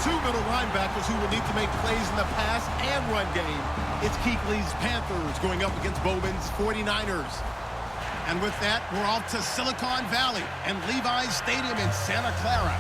two middle linebackers who will need to make plays in the pass and run game. It's Kuechly's Panthers going up against Bowman's 49ers. And with that, we're off to Silicon Valley and Levi's Stadium in Santa Clara,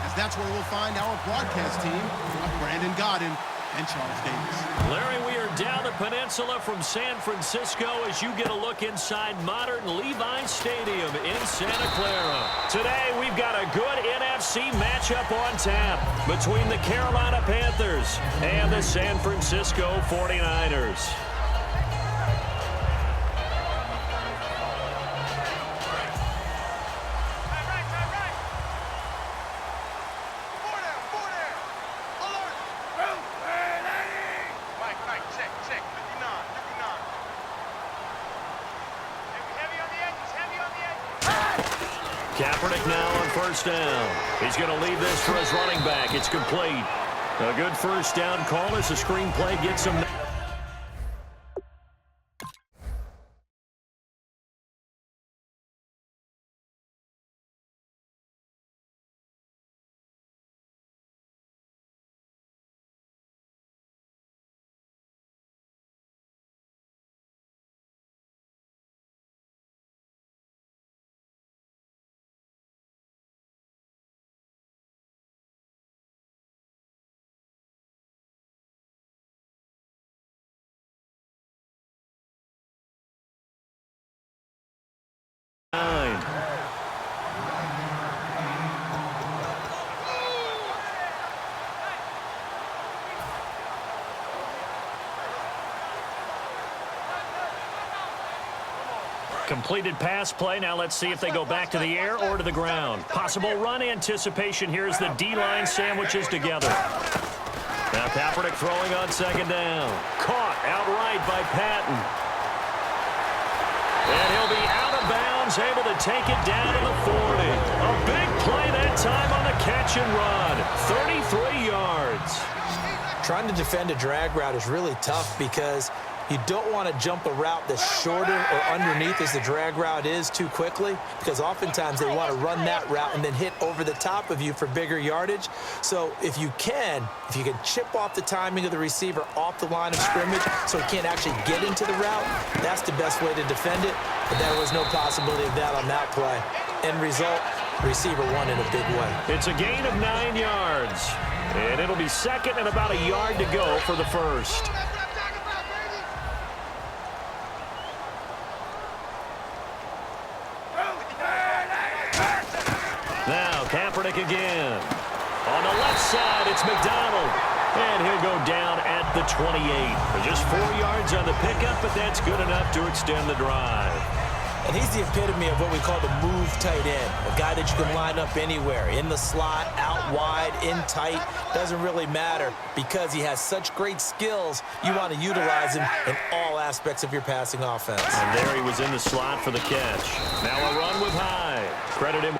as that's where we'll find our broadcast team of Brandon Godden and Charles Davis. Larry, we are down the peninsula from San Francisco as you get a look inside modern Levi's Stadium in Santa Clara. Today, we've got a good NFC matchup on tap between the Carolina Panthers and the San Francisco 49ers. Kaepernick now on first down. He's going to leave this for his running back. It's complete. A good first down call as the screenplay gets him. Completed pass play. Now let's see if they go back to the air or to the ground. Possible run anticipation here as the D-line sandwiches together. Now Kaepernick throwing on second down. Caught outright by Patton. And he'll be out of bounds, able to take it down to the 40. A big play that time on the catch and run. 33 yards. Trying to defend a drag route is really tough because you don't want to jump a route that's shorter or underneath as the drag route is too quickly, because oftentimes they want to run that route and then hit over the top of you for bigger yardage. So if you can chip off the timing of the receiver off the line of scrimmage so he can't actually get into the route, that's the best way to defend it. But there was no possibility of that on that play. End result, receiver won in a big way. It's a gain of 9 yards. And it'll be second and about a yard to go for the first. Now Kaepernick again. On the left side, it's McDonald. And he'll go down at the 28. Just 4 yards on the pickup, but that's good enough to extend the drive. And he's the epitome of what we call the move tight end. A guy that you can line up anywhere. In the slot, out wide, in tight. Doesn't really matter because he has such great skills. You want to utilize him in all aspects of your passing offense. And there he was in the slot for the catch. Now a run with Hyde. Credit him.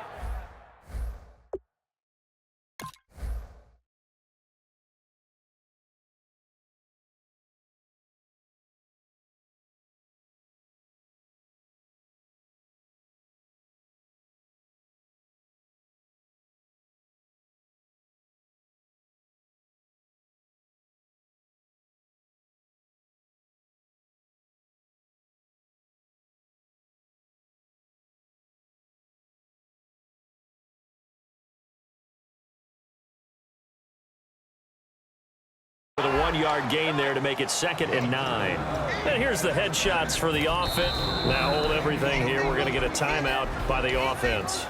With a 1-yard gain there to make it 2nd and 9. And here's the headshots for the offense. Now hold everything here. We're going to get a timeout by the offense.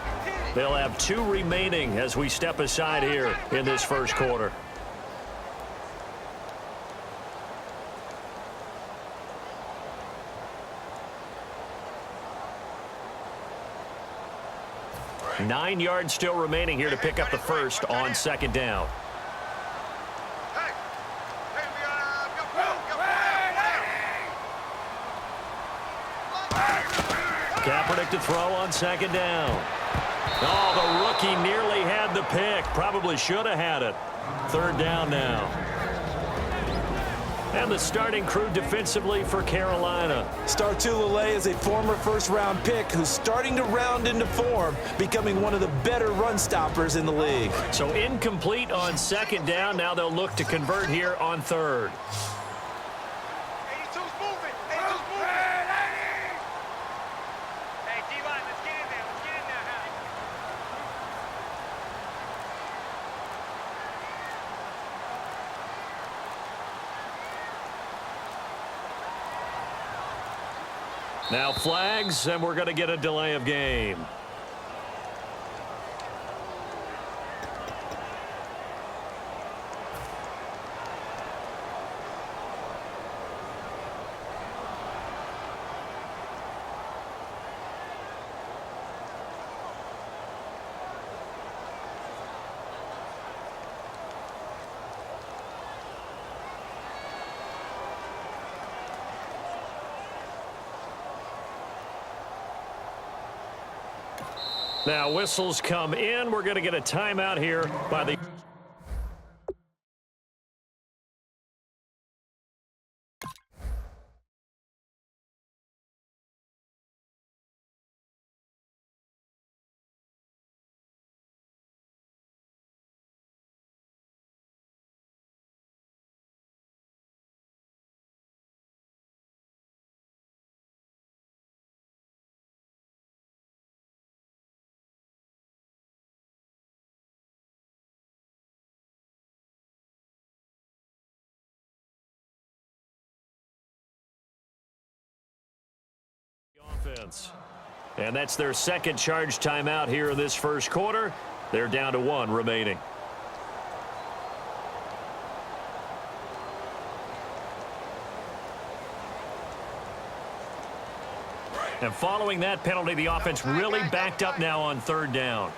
They'll have 2 remaining as we step aside here in this first quarter. Nine yards still remaining here to pick up the first on second down. Kaepernick to throw on second down. Oh, the rookie nearly had the pick. Probably should have had it. Third down now. And the starting crew defensively for Carolina. Star Tulele is a former first-round pick who's starting to round into form, becoming one of the better run stoppers in the league. So incomplete on second down. Now they'll look to convert here on third. Now flags, and we're going to get a delay of game. Now whistles come in. We're going to get a timeout here by the... offense. And that's their second charge timeout here in this first quarter. They're down to 1 remaining. And following that penalty, the offense really backed up now on third down.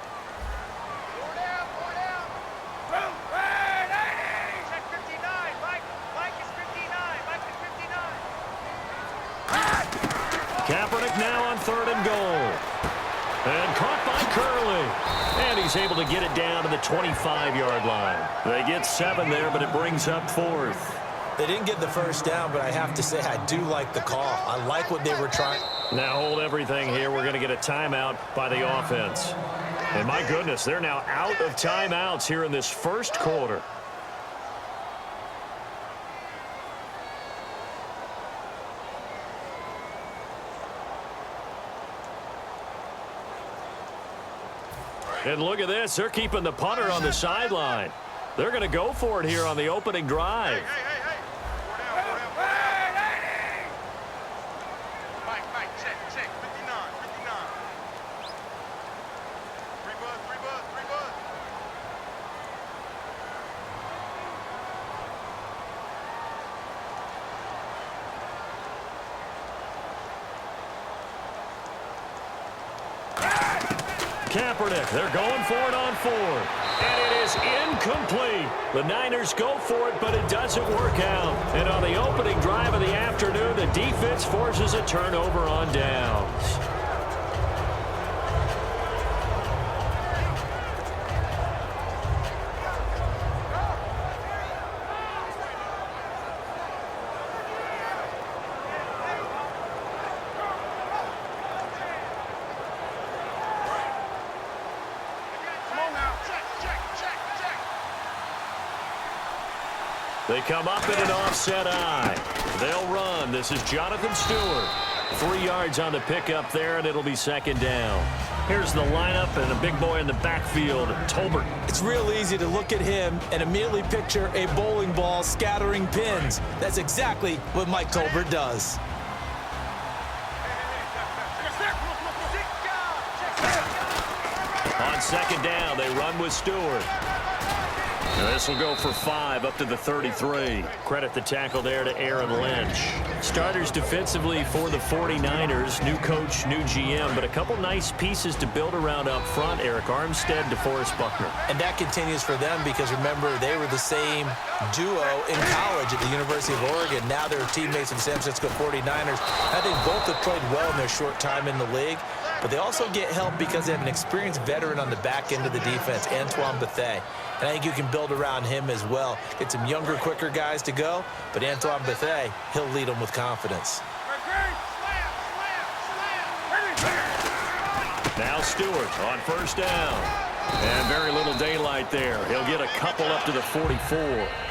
Kaepernick now on third and goal. And caught by Curley. And he's able to get it down to the 25-yard line. They get 7 there, but it brings up 4th. They didn't get the first down, but I have to say I do like the call. I like what they were trying. Now hold everything here. We're going to get a timeout by the offense. And my goodness, they're now out of timeouts here in this first quarter. And look at this. They're keeping the punter on the sideline. They're going to go for it here on the opening drive. Kaepernick, they're going for it on 4. And it is incomplete. The Niners go for it, but it doesn't work out. And on the opening drive of the afternoon, the defense forces a turnover on downs. They come up in an offset eye. They'll run. This is Jonathan Stewart. 3 yards on the pickup there, and it'll be second down. Here's the lineup and a big boy in the backfield, Tolbert. It's real easy to look at him and immediately picture a bowling ball scattering pins. That's exactly what Mike Tolbert does. On second down, they run with Stewart. And this will go for 5 up to the 33. Credit the tackle there to Aaron Lynch. Starters defensively for the 49ers. New coach, new GM, but a couple nice pieces to build around up front. Eric Armstead, DeForest Buckner. And that continues for them because, remember, they were the same duo in college at the University of Oregon. Now they're teammates of the San Francisco 49ers. I think both have played well in their short time in the league. but they also get help because they have an experienced veteran on the back end of the defense, Antoine Bethea. And I think you can build around him as well. Get some younger, quicker guys to go, but Antoine Bethea, he'll lead them with confidence. Now Stewart on first down. And very little daylight there. He'll get a couple up to the 44.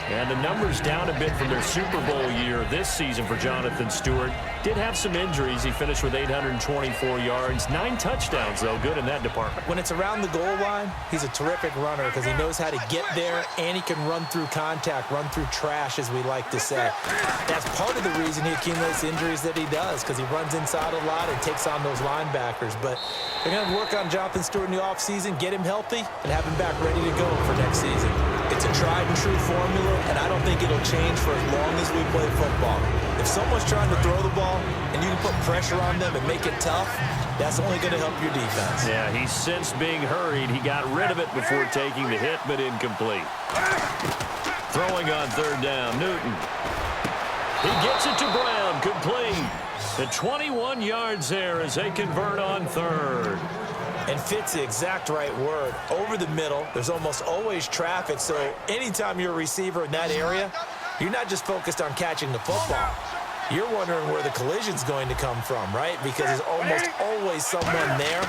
And the numbers down a bit from their Super Bowl year this season for Jonathan Stewart. Did have some injuries. He finished with 824 yards. 9 touchdowns, though. Good in that department. When it's around the goal line, he's a terrific runner because he knows how to get there, and he can run through contact, run through trash, as we like to say. That's part of the reason he accumulates the injuries that he does, because he runs inside a lot and takes on those linebackers. But they're going to work on Jonathan Stewart in the offseason, get him healthy, and have him back ready to go for next season. It's a tried-and-true formula, and I don't think it'll change for as long as we play football. If someone's trying to throw the ball and you can put pressure on them and make it tough, that's only going to help your defense. Yeah, he's since being hurried. He got rid of it before taking the hit, but incomplete. Throwing on third down, Newton. He gets it to Brown, complete. The 21 yards there as they convert on third. And fit's the exact right word. Over the middle, there's almost always traffic, so anytime you're a receiver in that area, you're not just focused on catching the football. You're wondering where the collision's going to come from, right? Because there's almost always someone there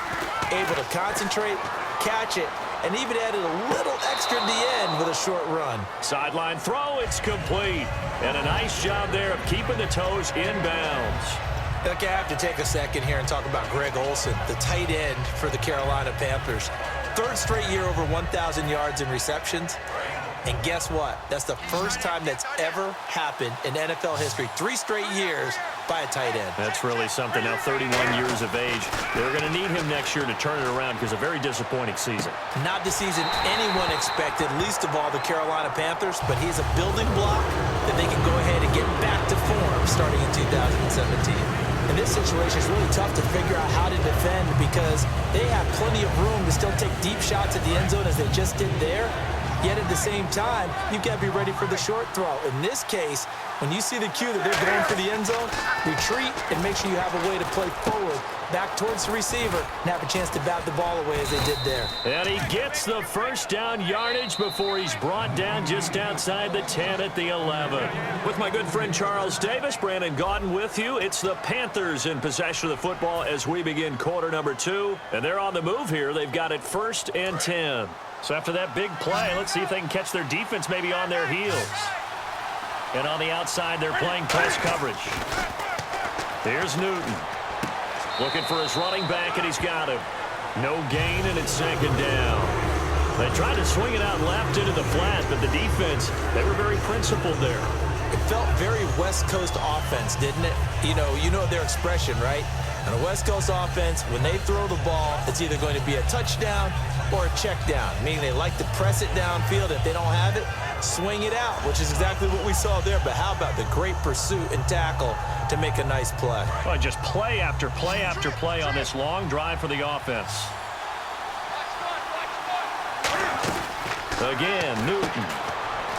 able to concentrate, catch it, and even added a little extra at the end with a short run. Sideline throw, it's complete. And a nice job there of keeping the toes in bounds. Okay, I have to take a second here and talk about Greg Olsen, the tight end for the Carolina Panthers. 3rd straight year over 1,000 yards in receptions. And guess what? That's the first time that's ever happened in NFL history. 3 straight years by a tight end. That's really something. Now 31 years of age. They're going to need him next year to turn it around because a very disappointing season. Not the season anyone expected, least of all the Carolina Panthers, but he's a building block that they can go ahead and get back to form starting in 2017. In this situation, it's really tough to figure out how to defend because they have plenty of room to still take deep shots at the end zone as they just did there. Yet at the same time, you've got to be ready for the short throw. In this case, when you see the cue that they're going for the end zone, retreat and make sure you have a way to play forward, back towards the receiver, and have a chance to bat the ball away as they did there. And he gets the first down yardage before he's brought down just outside the 10 at the 11. With my good friend Charles Davis, Brandon Gaudin with you. It's the Panthers in possession of the football as we begin quarter number 2. And they're on the move here. They've got it 1st and 10. So after that big play, let's see if they can catch their defense maybe on their heels. And on the outside, they're playing press coverage. Here's Newton. Looking for his running back, and he's got him. No gain, and it's 2nd down. They tried to swing it out left into the flat, but the defense, they were very principled there. It felt very West Coast offense, didn't it? You know their expression, right? On a West Coast offense, when they throw the ball, it's either going to be a touchdown or a check down, meaning they like to press it downfield. If they don't have it, swing it out, which is exactly what we saw there. But how about the great pursuit and tackle to make a nice play? Well, just play after play after play on this long drive for the offense. Again, Newton.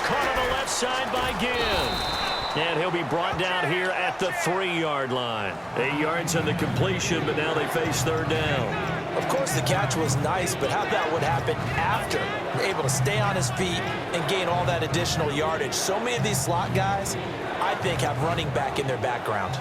Caught on the left side by Ginn. And he'll be brought down here at the 3-yard line. 8 yards on the completion, but now they face 3rd down. Of course, the catch was nice, but how about what happened after? Able to stay on his feet and gain all that additional yardage. So many of these slot guys, I think, have running back in their background.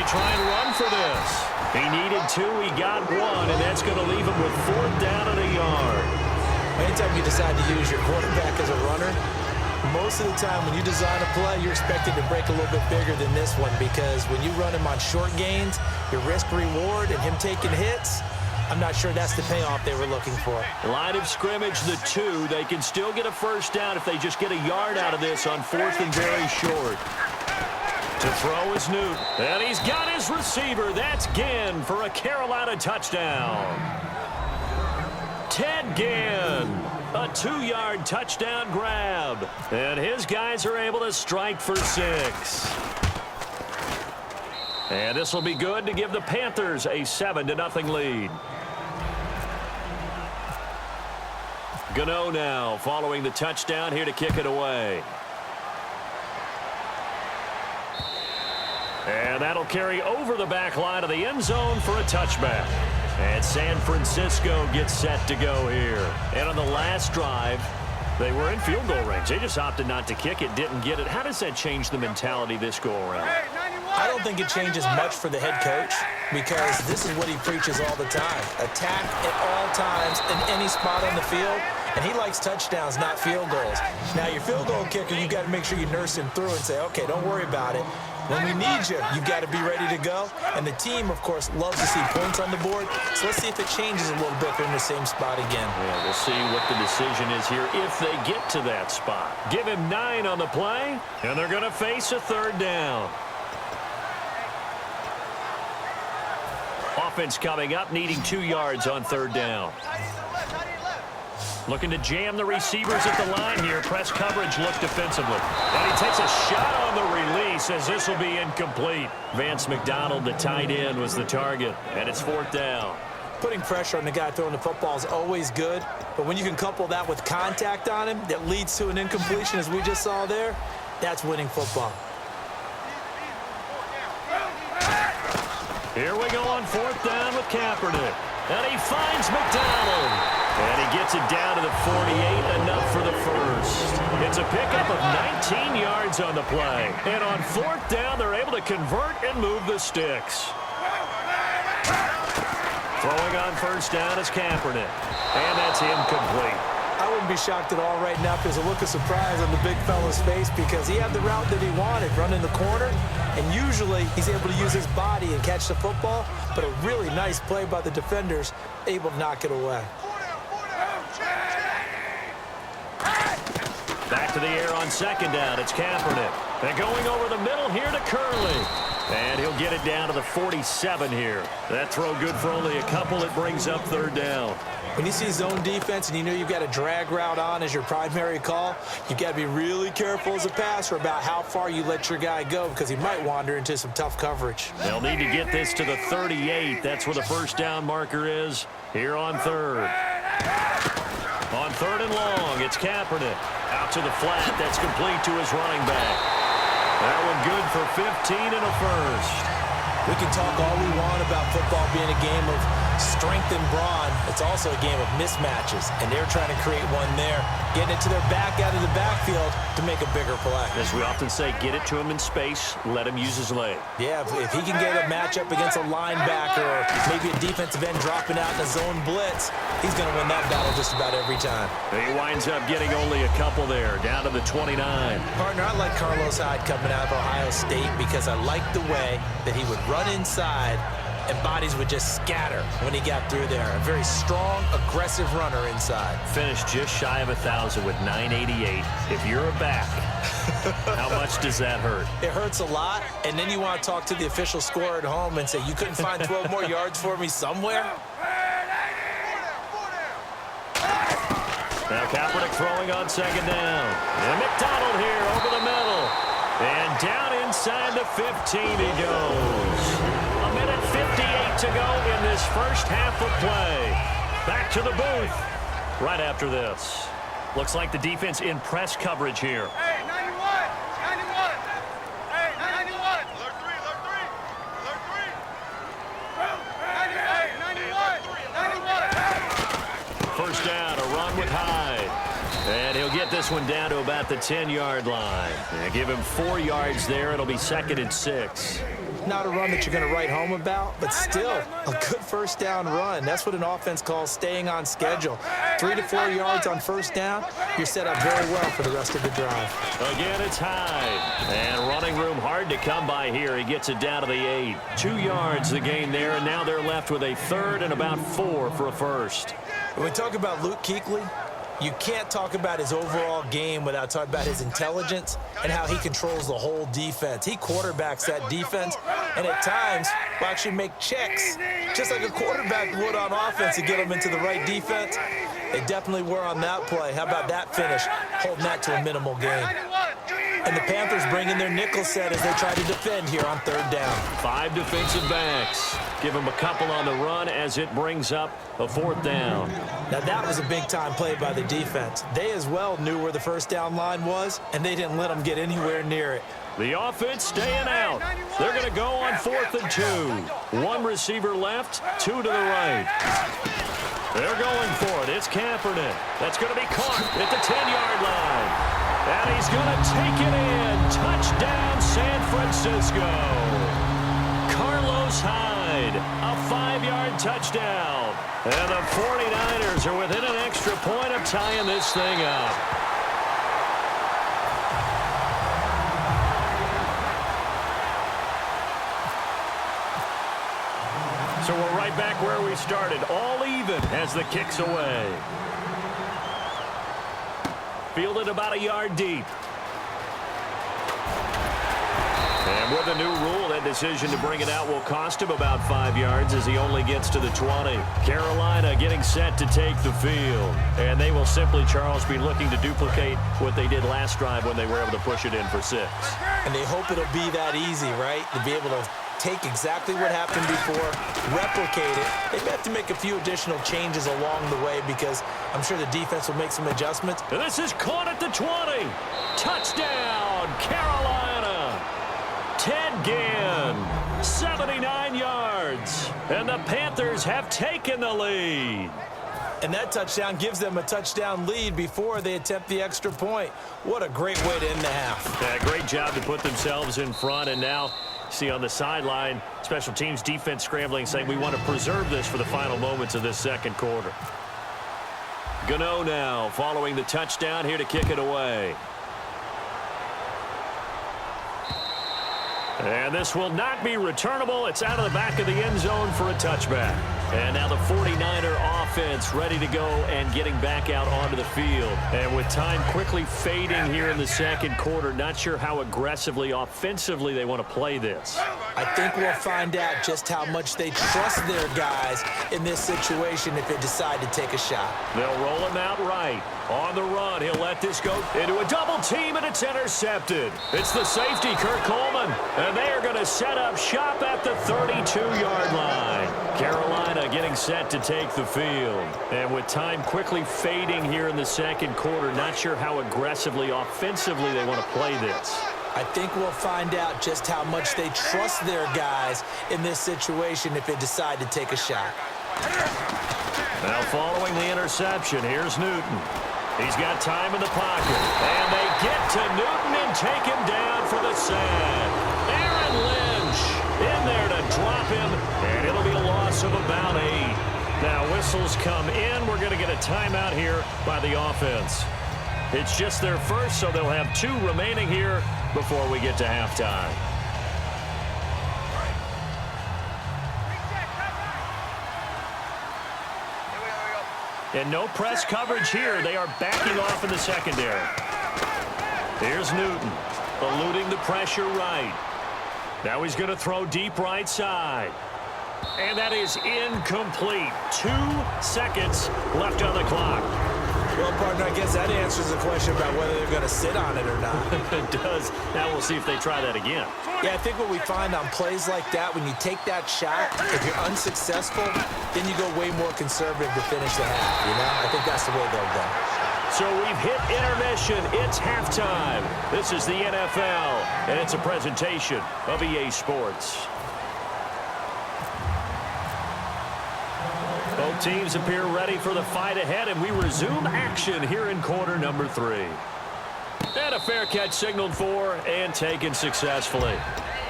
Try and run for this. He needed 2, he got 1, and that's going to leave him with 4th down and a yard. Anytime you decide to use your quarterback as a runner, most of the time when you design a play, you're expected to break a little bit bigger than this one because when you run him on short gains, your risk-reward and him taking hits, I'm not sure that's the payoff they were looking for. Line of scrimmage, the 2. They can still get a 1st down if they just get a yard out of this on 4th and very short. To throw is Newton. And he's got his receiver. That's Ginn for a Carolina touchdown. Ted Ginn A 2-yard touchdown grab. And his guys are able to strike for 6. And this will be good to give the Panthers a 7-0 lead. Gano now following the touchdown here to kick it away. And that'll carry over the back line of the end zone for a touchback. And San Francisco gets set to go here. And on the last drive, they were in field goal range. They just opted not to kick it, didn't get it. How does that change the mentality this go-around? I don't think it changes much for the head coach because this is what he preaches all the time. Attack at all times in any spot on the field, and he likes touchdowns, not field goals. Now, your field goal kicker, you've got to make sure you nurse him through and say, okay, don't worry about it. When we need you, you've got to be ready to go. And the team, of course, loves to see points on the board. So let's see if it changes a little bit if they're in the same spot again. Yeah, we'll see what the decision is here if they get to that spot. Give him 9 on the play, and they're going to face a 3rd down. Offense coming up, needing 2 yards on 3rd down. Looking to jam the receivers at the line here. Press coverage look defensively. And he takes a shot on the release as this will be incomplete. Vance McDonald, the tight end, was the target. And it's 4th down. Putting pressure on the guy throwing the football is always good. But when you can couple that with contact on him that leads to an incompletion, as we just saw there, that's winning football. Here we go on 4th down with Kaepernick. And he finds McDonald. And he gets it down to the 48, enough for the first. It's a pickup of 19 yards on the play. And on 4th down, they're able to convert and move the sticks. Throwing on 1st down is Kaepernick. And that's incomplete. I wouldn't be shocked at all right now if there's a look of surprise on the big fella's face because he had the route that he wanted, running the corner, and usually he's able to use his body and catch the football, but a really nice play by the defenders, able to knock it away. Back to the air on 2nd down. It's Kaepernick. And going over the middle here to Curley. And he'll get it down to the 47 here. That throw good for only a couple. It brings up 3rd down. When you see zone defense and you know you've got a drag route on as your primary call, you've got to be really careful as a passer about how far you let your guy go because he might wander into some tough coverage. They'll need to get this to the 38. That's where the 1st down marker is here on 3rd. On 3rd and long, it's Kaepernick. Out to the flat. That's complete to his running back. That one good for 15 and a first. We can talk all we want about football being a game of strength and brawn. It's also a game of mismatches, and they're trying to create one there, getting it to their back out of the backfield to make a bigger play. As we often say, get it to him in space, let him use his leg. Yeah, if he can get a matchup against a linebacker or maybe a defensive end dropping out in a zone blitz, he's going to win that battle just about every time. He winds up getting only a couple there, down to the 29. Partner, I like Carlos Hyde coming out of Ohio State because I like the way that he would run inside and bodies would just scatter when he got through there. A very strong, aggressive runner inside. Finished just shy of 1,000 with 988. If you're a back, how much does that hurt? It hurts a lot, and then you want to talk to the official scorer at home and say, you couldn't find 12 more yards for me somewhere? Now Kaepernick throwing on 2nd down. And McDonald here over the middle. And down inside the 15 he goes. A minute 58 to go in this first half of play. Back to the booth right after this. Looks like the defense in press coverage here. Hey, 91! 91! Hey, 91! Alert 3, alert 3! Alert 3! 91! 91! First down, a run with Hyde. And he'll get this one down to about the 10-yard line. And give him 4 yards there. It'll be 2nd and 6. Not a run that you're going to write home about, but still a good first down run. That's what an offense calls staying on schedule. 3 to 4 yards on first down, you're set up very well for the rest of the drive. Again, it's Hyde. And running room hard to come by here. He gets it down to the 8. 2 yards the gain there, and now they're left with a 3rd and about 4 for a first. When we talk about Luke Kuechly, you can't talk about his overall game without talking about his intelligence and how he controls the whole defense. He quarterbacks that defense, and at times will actually make checks, just like a quarterback would on offense, to get them into the right defense. They definitely were on that play. How about that finish, holding that to a minimal gain? And the Panthers bring in their nickel set as they try to defend here on third down. 5 defensive backs. Give them a couple on the run as it brings up a fourth down. Now, that was a big-time play by the defense. They as well knew where the first down line was, and they didn't let them get anywhere near it. The offense staying out. They're going to go on 4th and 2. 1 receiver left, 2 to the right. They're going for it. It's Kaepernick. That's going to be caught at the 10-yard line. And he's going to take it in. Touchdown, San Francisco. Carlos Hyde, a 5-yard touchdown. And the 49ers are within an extra point of tying this thing up. So we're right back where we started, all even as the kick's away. Fielded about a yard deep. And with a new rule, that decision to bring it out will cost him about 5 yards as he only gets to the 20. Carolina getting set to take the field. And they will simply, Charles, be looking to duplicate what they did last drive when they were able to push it in for 6. And they hope it'll be that easy, right? To be able to take exactly what happened before, replicate it. They may have to make a few additional changes along the way because I'm sure the defense will make some adjustments. And this is caught at the 20. Touchdown, Carolina. Ted Ginn, 79 yards. And the Panthers have taken the lead. And that touchdown gives them a touchdown lead before they attempt the extra point. What a great way to end the half. Yeah, great job to put themselves in front. And now, see on the sideline, special teams defense scrambling, saying we want to preserve this for the final moments of this second quarter. Gano now following the touchdown here to kick it away. And this will not be returnable. It's out of the back of the end zone for a touchback. And now the 49er offense ready to go and getting back out onto the field. And with time quickly fading here in the second quarter, not sure how aggressively, offensively they want to play this. I think we'll find out just how much they trust their guys in this situation if they decide to take a shot. They'll roll him out right. On the run, he'll let this go into a double team, and it's intercepted. It's the safety, Kurt Coleman, and they are going to set up shop at the 32-yard line. Carolina getting set to take the field. And with time quickly fading here in the second quarter, not sure how aggressively, offensively they want to play this. I think we'll find out just how much they trust their guys in this situation if they decide to take a shot. Now following the interception, here's Newton. He's got time in the pocket. And they get to Newton and take him down for the sack. Aaron Lynch in there to drop him, and it'll be a loss of about 8. Now whistles come in. We're going to get a timeout here by the offense. It's just their first, so they'll have 2 remaining here before we get to halftime. And no press coverage here. They are backing off in the secondary. Here's Newton, eluding the pressure right. Now he's going to throw deep right side. And that is incomplete. 2 seconds left on the clock. Well, partner, I guess that answers the question about whether they're going to sit on it or not. It does. Now we'll see if they try that again. Yeah, I think what we find on plays like that, when you take that shot, if you're unsuccessful, then you go way more conservative to finish the half, you know? I think that's the way they'll go. So we've hit intermission. It's halftime. This is the NFL, and it's a presentation of EA Sports. Both teams appear ready for the fight ahead, and we resume action here in quarter number 3. And a fair catch signaled for and taken successfully.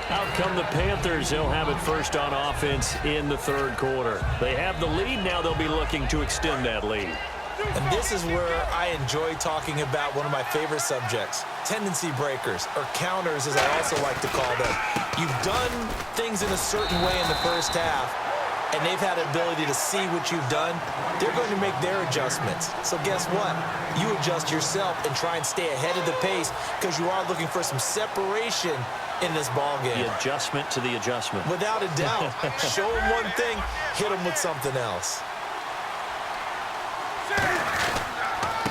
Out come the Panthers. They'll have it first on offense in the third quarter. They have the lead. Now they'll be looking to extend that lead. And this is where I enjoy talking about one of my favorite subjects, tendency breakers, or counters as I also like to call them. You've done things in a certain way in the first half, and they've had the ability to see what you've done. They're going to make their adjustments. So guess what? You adjust yourself and try and stay ahead of the pace because you are looking for some separation in this ball game. The adjustment to the adjustment. Without a doubt. Show them one thing, hit them with something else.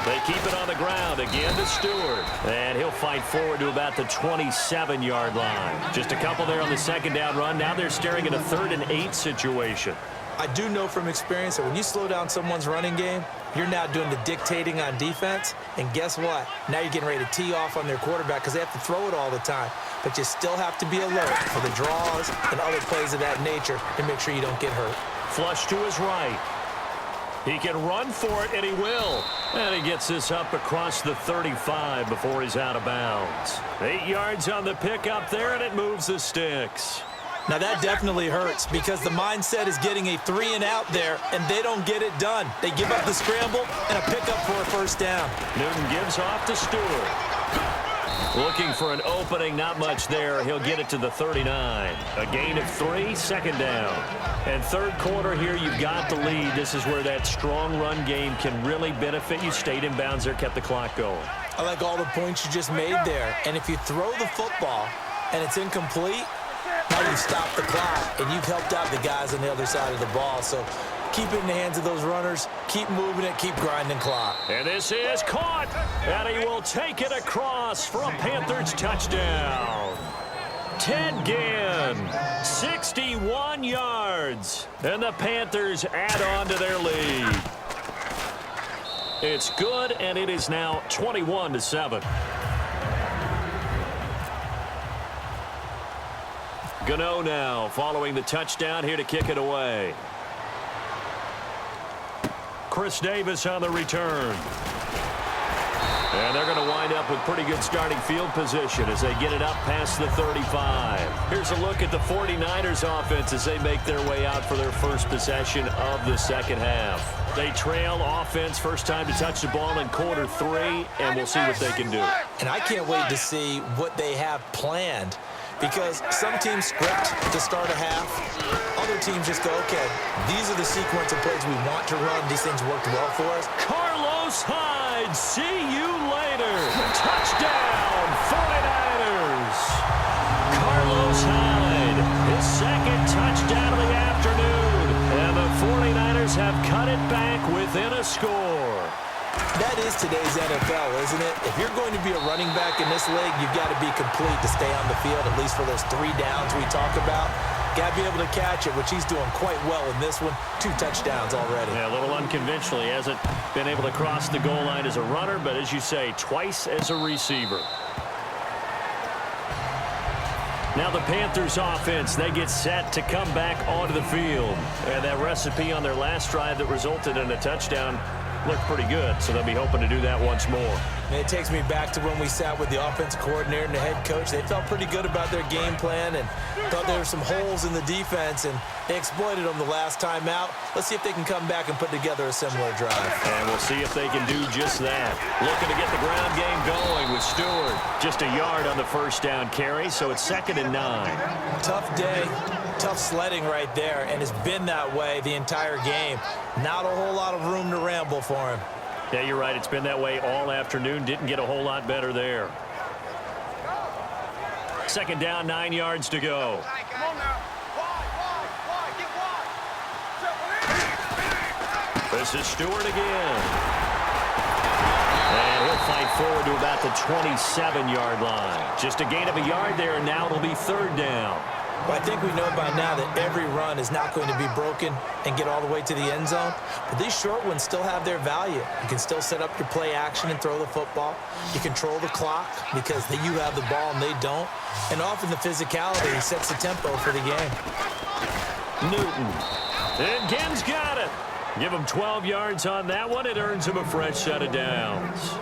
They keep it on the ground again to Stewart. And he'll fight forward to about the 27-yard line. Just a couple there on the second down run. Now they're staring at a 3rd and 8 situation. I do know from experience that when you slow down someone's running game, you're now doing the dictating on defense. And guess what? Now you're getting ready to tee off on their quarterback because they have to throw it all the time. But you still have to be alert for the draws and other plays of that nature to make sure you don't get hurt. Flush to his right. He can run for it, and he will. And he gets this up across the 35 before he's out of bounds. 8 yards on the pickup there, and it moves the sticks. Now, that definitely hurts because the mindset is getting a 3-and-out there, and they don't get it done. They give up the scramble and a pickup for a first down. Newton gives off to Stewart. Looking for an opening, not much there. He'll get it to the 39. A gain of 3, second down. And third quarter here, you've got the lead. This is where that strong run game can really benefit you. Stayed in bounds there, kept the clock going. I like all the points you just made there. And if you throw the football and it's incomplete, now you've stopped the clock, and you've helped out the guys on the other side of the ball. So keep it in the hands of those runners. Keep moving it. Keep grinding clock. And this is caught. And he will take it across for a Panthers touchdown. Ted Ginn, 61 yards. And the Panthers add on to their lead. It's good, and it is now 21-7. Gano now following the touchdown here to kick it away. Chris Davis on the return. And they're going to wind up with pretty good starting field position as they get it up past the 35. Here's a look at the 49ers offense as they make their way out for their first possession of the second half. They trail offense first time to touch the ball in quarter 3, and we'll see what they can do. And I can't wait to see what they have planned. Because some teams script to start a half. Other teams just go, okay, these are the sequence of plays we want to run. These things worked well for us. Carlos Hyde, see you later. Touchdown, 49ers. Carlos Hyde, his second touchdown of the afternoon. And the 49ers have cut it back within a score. That is today's NFL, isn't it? If you're going to be a running back in this league, you've got to be complete to stay on the field, at least for those 3 downs we talk about. Got to be able to catch it, which he's doing quite well in this one. 2 touchdowns already. Yeah, a little unconventionally. Hasn't been able to cross the goal line as a runner, but as you say, twice as a receiver. Now the Panthers offense, they get set to come back onto the field. And that recipe on their last drive that resulted in a touchdown looked pretty good, so they'll be hoping to do that once more. And it takes me back to when we sat with the offensive coordinator and the head coach. They felt pretty good about their game plan and thought there were some holes in the defense, and they exploited them the last time out. Let's see if they can come back and put together a similar drive. And we'll see if they can do just that. Looking to get the ground game going with Stewart. Just a yard on the first down carry, so it's 2nd and 9. Tough day. Tough sledding right there, and it's been that way the entire game. Not a whole lot of room to ramble for him. Yeah, you're right. It's been that way all afternoon. Didn't get a whole lot better there. 2nd down, 9 yards to go. Come on now. Wide. Get wide. This is Stewart again. And he'll fight forward to about the 27-yard line. Just a gain of a yard there, and now it'll be 3rd down. Well, I think we know by now that every run is not going to be broken and get all the way to the end zone. But these short ones still have their value. You can still set up your play action and throw the football. You control the clock because you have the ball and they don't. And often the physicality sets the tempo for the game. Newton. And Ginn's got it. Give him 12 yards on that one. It earns him a fresh set of downs.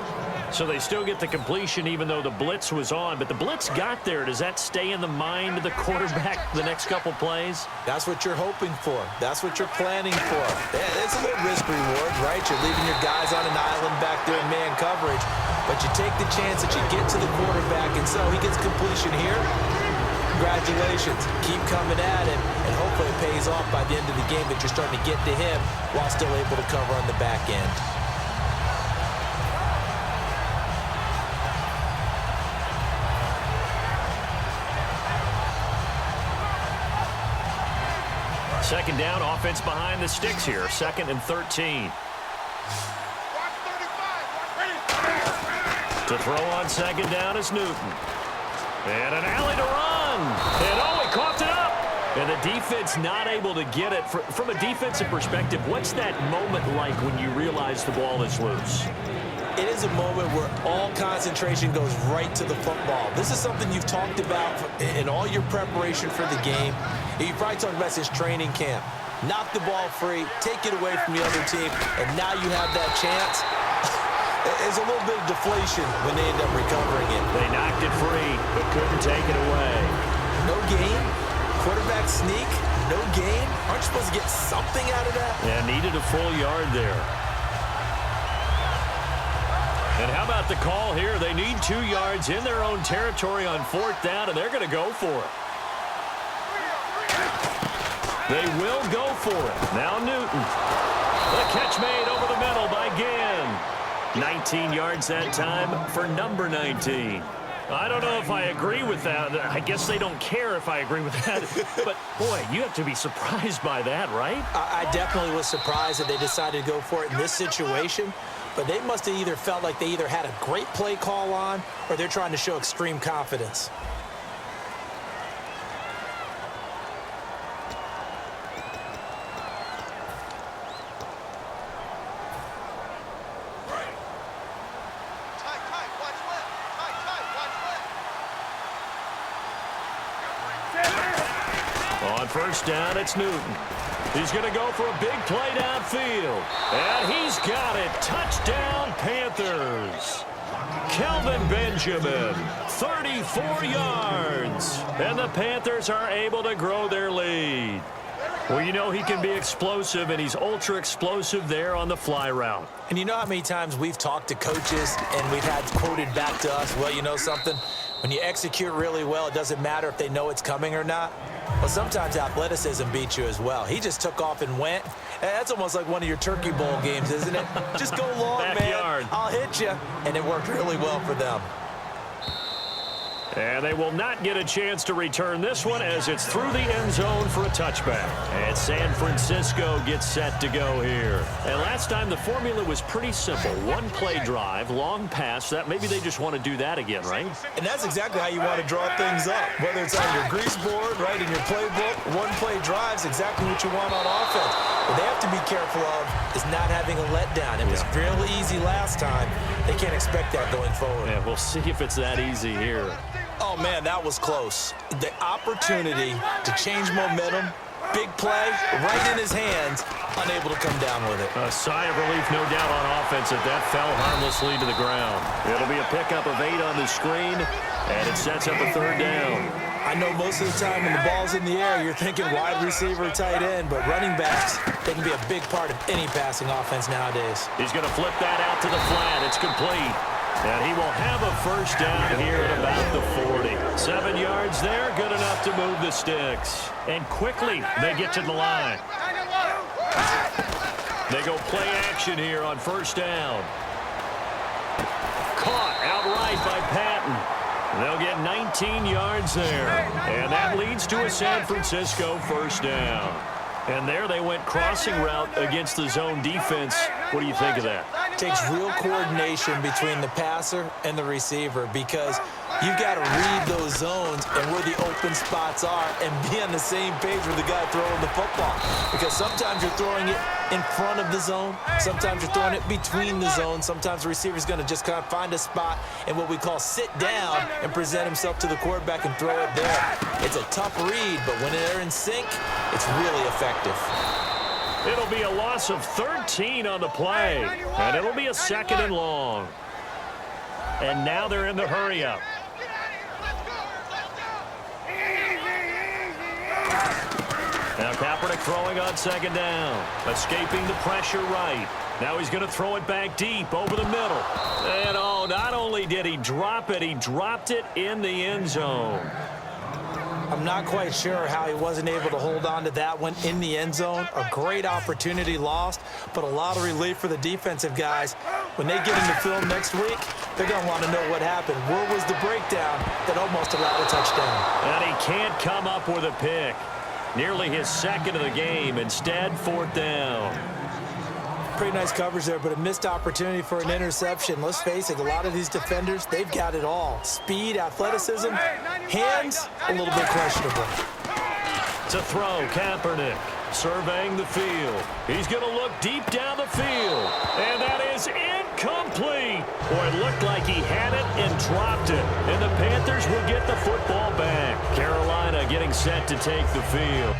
So they still get the completion even though the blitz was on. But the blitz got there. Does that stay in the mind of the quarterback the next couple plays? That's what you're hoping for. That's what you're planning for. It's a little risk reward, right? You're leaving your guys on an island back there in man coverage. But you take the chance that you get to the quarterback, and so he gets completion here. Congratulations. Keep coming at him, and hopefully it pays off by the end of the game that you're starting to get to him while still able to cover on the back end. Second down, offense behind the sticks here. 2nd and 13. To throw on 2nd down is Newton. And an alley to run. And oh, he coughed it up. And the defense not able to get it. From a defensive perspective, what's that moment like when you realize the ball is loose? It is a moment where all concentration goes right to the football. This is something you've talked about in all your preparation for the game. You probably talked about since training camp. Knock the ball free, take it away from the other team, and now you have that chance. There's a little bit of deflation when they end up recovering it. They knocked it free, but couldn't take it away. No gain. Quarterback sneak. No gain. Aren't you supposed to get something out of that? Yeah, needed a full yard there. And how about the call here? They need 2 yards in their own territory on 4th down, and they're going to go for it. They will go for it. Now Newton. The catch made over the middle by Gann. 19 yards that time for number 19. I don't know if I agree with that. I guess they don't care if I agree with that. But, boy, you have to be surprised by that, right? I definitely was surprised that they decided to go for it in this situation. But they must have either felt like they either had a great play call on or they're trying to show extreme confidence. On 1st down, it's Newton. He's going to go for a big play downfield. And he's got it. Touchdown, Panthers. Kelvin Benjamin, 34 yards. And the Panthers are able to grow their lead. Well, you know he can be explosive, and he's ultra-explosive there on the fly route. And you know how many times we've talked to coaches and we've had quoted back to us, well, you know something? When you execute really well, it doesn't matter if they know it's coming or not. Well, sometimes athleticism beats you as well. He just took off and went. That's almost like one of your Turkey Bowl games, isn't it? Just go long, Backyard. man. I'll hit you. And it worked really well for them. And they will not get a chance to return this one as it's through the end zone for a touchback. And San Francisco gets set to go here. And last time the formula was pretty simple. One play drive, long pass. That maybe they just want to do that again, right? And that's exactly how you want to draw things up. Whether it's on your grease board, right, in your playbook, one play drive is exactly what you want on offense. What they have to be careful of is not having a letdown. It was real easy last time. They can't expect that going forward. Yeah, we'll see if it's that easy here. Oh, man, that was close. The opportunity to change momentum, big play, right in his hands, unable to come down with it. A sigh of relief, no doubt, on offense if that fell harmlessly to the ground. It'll be a pickup of 8 on the screen, and it sets up a 3rd down. I know most of the time when the ball's in the air, you're thinking wide receiver, tight end, but running backs, they can be a big part of any passing offense nowadays. He's going to flip that out to the flat. It's complete. And he will have a 1st down here at about the 40. 7 yards there, good enough to move the sticks. And quickly, they get to the line. They go play action here on 1st down. Caught outright by Patton. They'll get 19 yards there. And that leads to a San Francisco 1st down. And there they went crossing route against the zone defense. What do you think of that? Takes real coordination between the passer and the receiver because you've got to read those zones and where the open spots are and be on the same page with the guy throwing the football. Because sometimes you're throwing it in front of the zone. Sometimes you're throwing it between the zones. Sometimes the receiver's going to just kind of find a spot and what we call sit down and present himself to the quarterback and throw it there. It's a tough read, but when they're in sync, it's really effective. It'll be a loss of 13 on the play, and it'll be a 2nd and long. And now they're in the hurry-up. Now Kaepernick throwing on 2nd down, escaping the pressure right. Now he's going to throw it back deep over the middle. And, oh, not only did he drop it, he dropped it in the end zone. I'm not quite sure how he wasn't able to hold on to that one in the end zone. A great opportunity lost, but a lot of relief for the defensive guys. When they get into film next week, they're going to want to know what happened. Where was the breakdown that almost allowed a touchdown? And he can't come up with a pick. Nearly his second of the game. Instead, 4th down. Pretty nice coverage there, but a missed opportunity for an interception. Let's face it, a lot of these defenders, they've got it all. Speed, athleticism, hands, a little bit questionable. To throw, Kaepernick surveying the field. He's going to look deep down the field. And that is incomplete. Boy, it looked like he had it and dropped it. And the Panthers will get the football back. Carolina getting set to take the field.